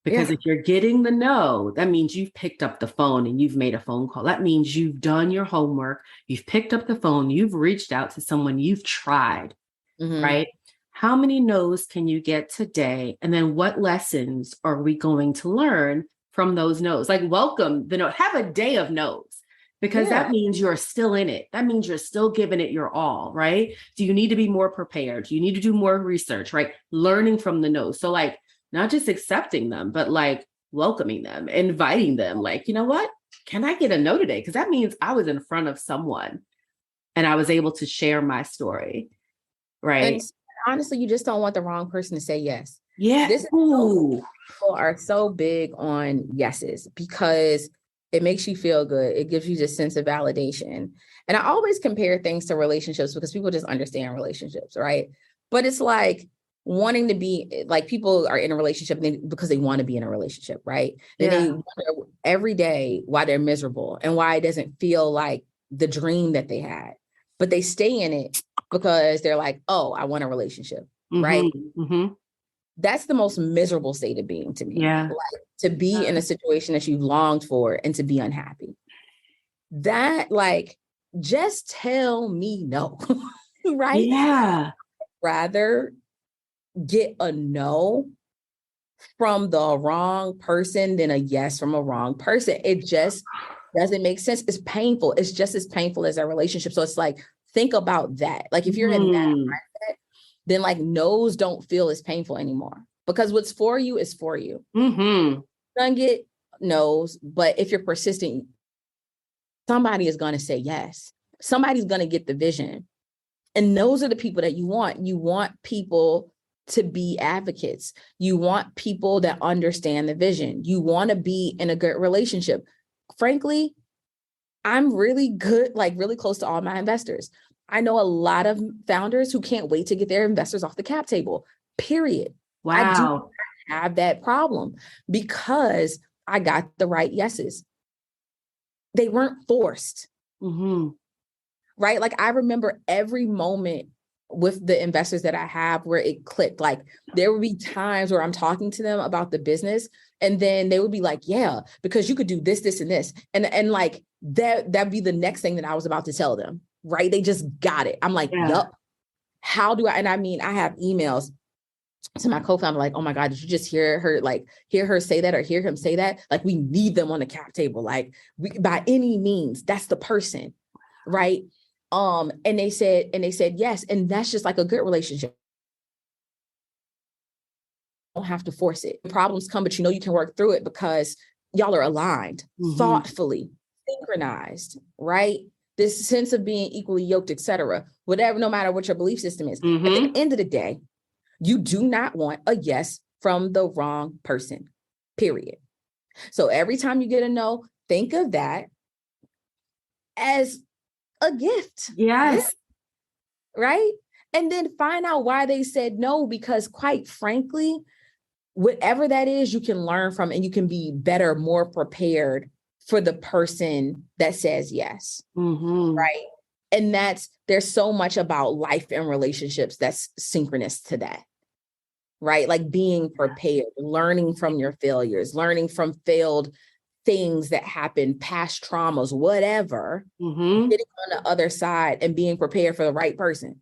Because if you're getting the no, that means you've picked up the phone and you've made a phone call. That means you've done your homework. You've picked up the phone. You've reached out to someone. You've tried, right? How many no's can you get today? And then what lessons are we going to learn from those no's? Like welcome the no. Have a day of no's. Because that means you're still in it. That means you're still giving it your all, right? Do you need to be more prepared? Do you need to do more research, right? Learning from the no's. So like, not just accepting them, but like welcoming them, inviting them. Like, you know what? Can I get a no today? Because that means I was in front of someone and I was able to share my story, right? And honestly, you just don't want the wrong person to say yes. Yeah. People are so big on yeses because it makes you feel good. It gives you this sense of validation. And I always compare things to relationships because people just understand relationships, right? But it's like wanting to be like people are in a relationship because they want to be in a relationship, right? And they wonder every day why they're miserable and why it doesn't feel like the dream that they had. But they stay in it because they're like, oh, I want a relationship, right? That's the most miserable state of being to me. Yeah. Like, to be in a situation that you've longed for and to be unhappy. That like, just tell me no, right? Yeah. Rather get a no from the wrong person than a yes from a wrong person. It just doesn't make sense. It's painful. It's just as painful as a relationship. So it's like, think about that. Like if you're in that mindset, then like no's don't feel as painful anymore because what's for you is for you. Don't get no's, but if you're persistent, somebody is going to say yes. Somebody's going to get the vision. And those are the people that you want. You want people to be advocates. You want people that understand the vision. You want to be in a good relationship. Frankly, I'm really good, like really close to all my investors. I know a lot of founders who can't wait to get their investors off the cap table, period. Wow. I do not have that problem because I got the right yeses. They weren't forced. Mm-hmm. Right? Like I remember every moment with the investors that I have where it clicked. Like there would be times where I'm talking to them about the business and then they would be like, yeah, because you could do this, this, and this. And like that'd be the next thing that I was about to tell them, right? They just got it. I'm like, yup. How do I, and I mean, I have emails to my co-founder, like, oh my God, did you just hear her say that or hear him say that? Like we need them on the cap table. Like by any means, that's the person, right? And they said yes. And that's just like a good relationship. You don't have to force it. Problems come, but you know you can work through it because y'all are aligned, thoughtfully, synchronized, right? This sense of being equally yoked, etc. Whatever, no matter what your belief system is. At the end of the day, you do not want a yes from the wrong person, period. So every time you get a no, think of that as a gift. Yes. Right? And then find out why they said no, because quite frankly, whatever that is, you can learn from and you can be better, more prepared for the person that says yes. Right? And there's so much about life and relationships that's synchronous to that. Right? Like being prepared, learning from your failures, learning from failed things that happen, past traumas, whatever, getting on the other side and being prepared for the right person.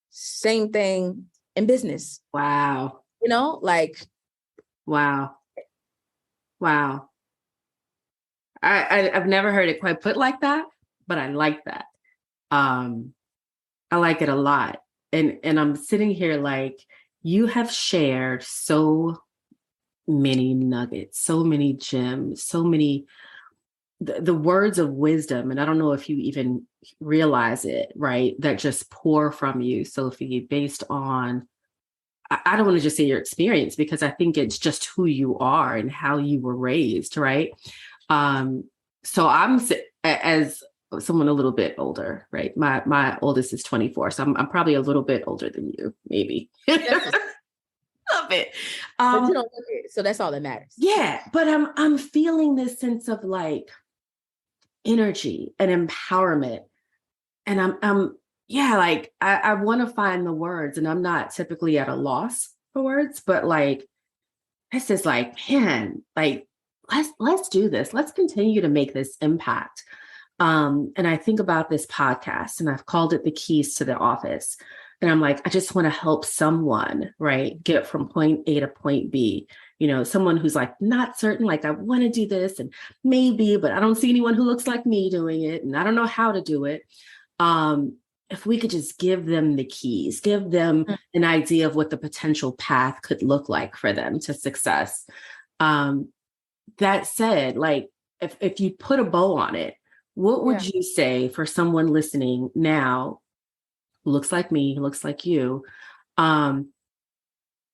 Same thing in business. Wow. You know, like. Wow. I've never heard it quite put like that, but I like that. I like it a lot. And I'm sitting here like, you have shared so many nuggets, so many gems, so many, the words of wisdom. And I don't know if you even realize it, right? That just pour from you, Sofie, based on, I don't want to just say your experience, because I think it's just who you are and how you were raised, right? So I'm, as someone a little bit older, right? My oldest is 24, so I'm probably a little bit older than you, maybe. Love it. But you don't look it, so that's all that matters. Yeah, but I'm feeling this sense of like energy and empowerment, and I'm like I want to find the words, and I'm not typically at a loss for words, but like this is like, man, like let's do this. Let's continue to make this impact. And I think about this podcast, and I've called it The Keys to the Office. And I'm like, I just want to help someone, right, get from point A to point B. You know, someone who's like not certain, like I want to do this and maybe, but I don't see anyone who looks like me doing it, and I don't know how to do it. If we could just give them the keys, give them an idea of what the potential path could look like for them to success. That said, like if you put a bow on it, what would you say for someone listening now who looks like me, who looks like you, and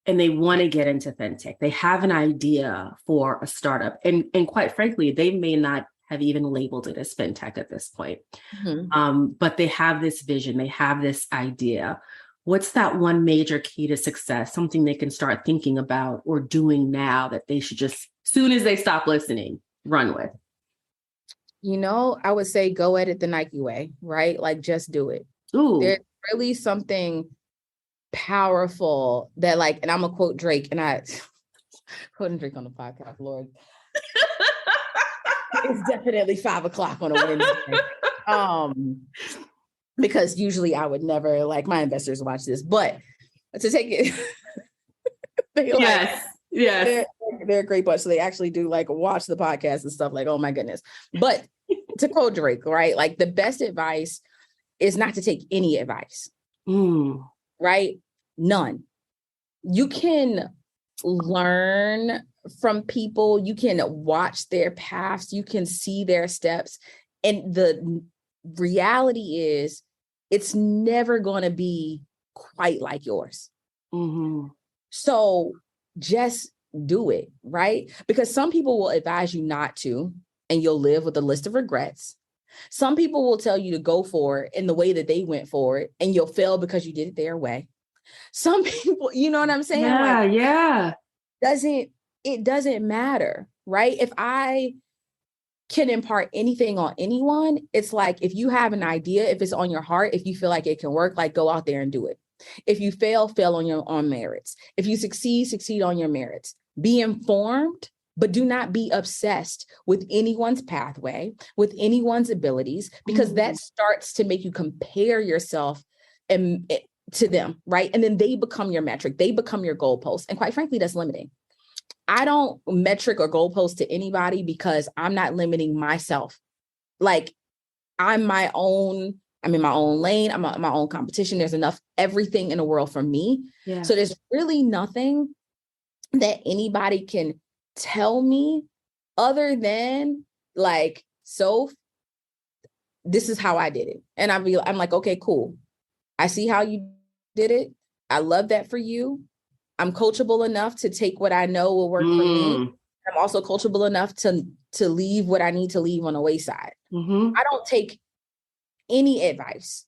they want to get into fintech? They have an idea for a startup. And quite frankly, they may not have even labeled it as fintech at this point. But they have this vision, they have this idea. What's that one major key to success, something they can start thinking about or doing now that they should just, soon as they stop listening, run with? You know, I would say go at it the Nike way, right? Like just do it. Ooh. There's really something powerful that like, and I'm gonna quote Drake, and I quoting Drake on the podcast, Lord. It's definitely 5:00 on a Wednesday. Because usually I would never, like, my investors watch this, but to take it, they're a great bunch. So they actually do like watch the podcast and stuff, like, oh my goodness. But to quote Drake, right? Like the best advice is not to take any advice, right? None. You can learn from people, you can watch their paths, you can see their steps. And the reality is it's never going to be quite like yours. So just do it, right? Because some people will advise you not to, and you'll live with a list of regrets. Some people will tell you to go for it in the way that they went for it, and you'll fail because you did it their way. Some people, you know what I'm saying? Yeah. It doesn't matter, right? If I can impart anything on anyone, it's like, if you have an idea, if it's on your heart, if you feel like it can work, like, go out there and do it. If you fail on your own merits. If you succeed on your merits. Be informed, but do not be obsessed with anyone's pathway, with anyone's abilities, because that starts to make you compare yourself to them, right? And then they become your metric. They become your goalpost. And quite frankly, that's limiting. I don't metric or goalpost to anybody because I'm not limiting myself. Like, I'm in my own lane. I'm my own competition. There's enough everything in the world for me. Yeah. So there's really nothing that anybody can tell me other than, like, so this is how I did it. And I'm like, okay, cool. I see how you did it. I love that for you. I'm coachable enough to take what I know will work for me. I'm also coachable enough to leave what I need to leave on the wayside. I don't take any advice,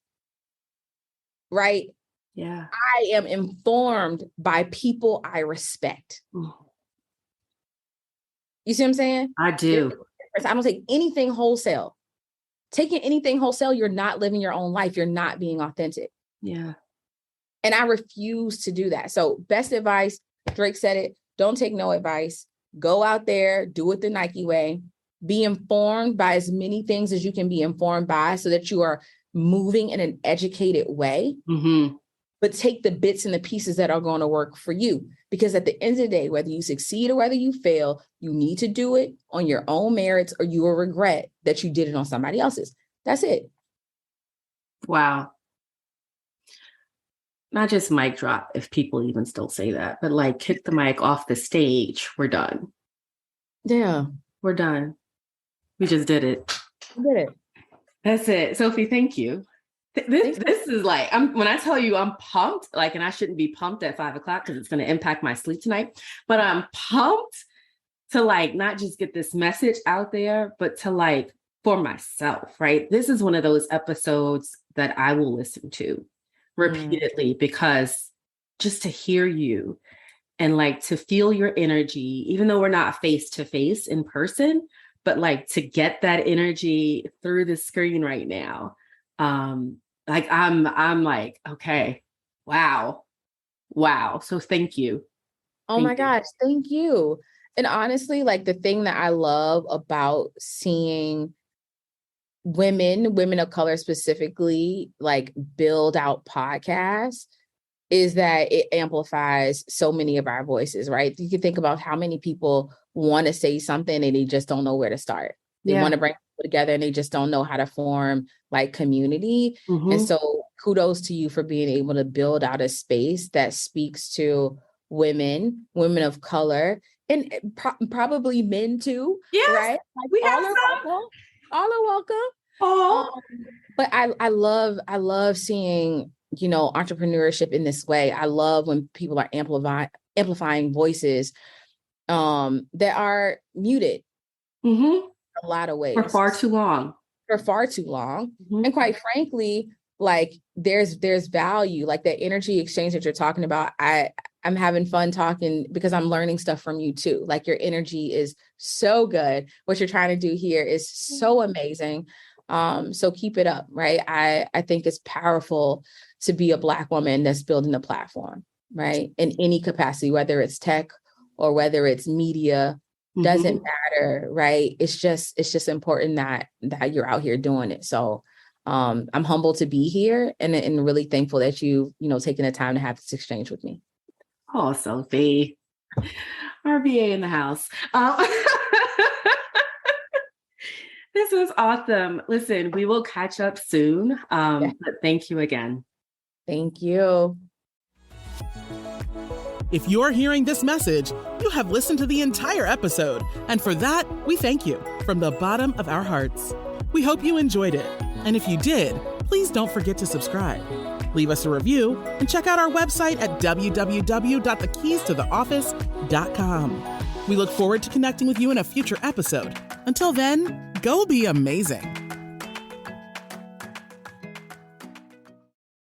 right? Yeah. I am informed by people I respect. You see what I'm saying? I do. I don't take anything wholesale. Taking anything wholesale, you're not living your own life. You're not being authentic. Yeah. And I refuse to do that. So best advice, Drake said it, don't take no advice. Go out there, do it the Nike way. Be informed by as many things as you can be informed by so that you are moving in an educated way. But take the bits and the pieces that are going to work for you. Because at the end of the day, whether you succeed or whether you fail, you need to do it on your own merits, or you will regret that you did it on somebody else's. That's it. Wow. Not just mic drop, if people even still say that, but like, kick the mic off the stage. We're done. Yeah. We're done. We just did it. We did it. That's it. Sophie, thank you. This is like, when I tell you I'm pumped, like, and I shouldn't be pumped at 5 o'clock because it's going to impact my sleep tonight, but I'm pumped to, like, not just get this message out there, but to, like, for myself, right? This is one of those episodes that I will listen to repeatedly because just to hear you and, like, to feel your energy, even though we're not face to face in person, but, like, to get that energy through the screen right now. Like, I'm like, okay, wow. So thank you. Oh my gosh, thank you. And honestly, like, the thing that I love about seeing women of color specifically, like, build out podcasts is that it amplifies so many of our voices, right? You can think about how many people want to say something and they just don't know where to start. They want to bring people together and they just don't know how to form, like, community. And so kudos to you for being able to build out a space that speaks to women of color, and probably men too. Yes, right? Like, we have some. All are welcome. But I love seeing, you know, entrepreneurship in this way. I love when people are amplifying voices that are muted. A lot of ways. For far too long. And quite frankly, like, there's value, like that energy exchange that you're talking about. I'm having fun talking because I'm learning stuff from you too. Like, your energy is so good. What you're trying to do here is so amazing. So keep it up, right? I think it's powerful to be a Black woman that's building a platform, right? In any capacity, whether it's tech or whether it's media, doesn't matter, right? It's just important that you're out here doing it. So I'm humbled to be here and really thankful that you taking the time to have this exchange with me. Oh, Sofie, RBA in the house. This was awesome. Listen, we will catch up soon. But thank you again. Thank you. If you're hearing this message, you have listened to the entire episode. And for that, we thank you from the bottom of our hearts. We hope you enjoyed it. And if you did, please don't forget to subscribe. Leave us a review and check out our website at www.thekeystotheoffice.com. We look forward to connecting with you in a future episode. Until then, go be amazing.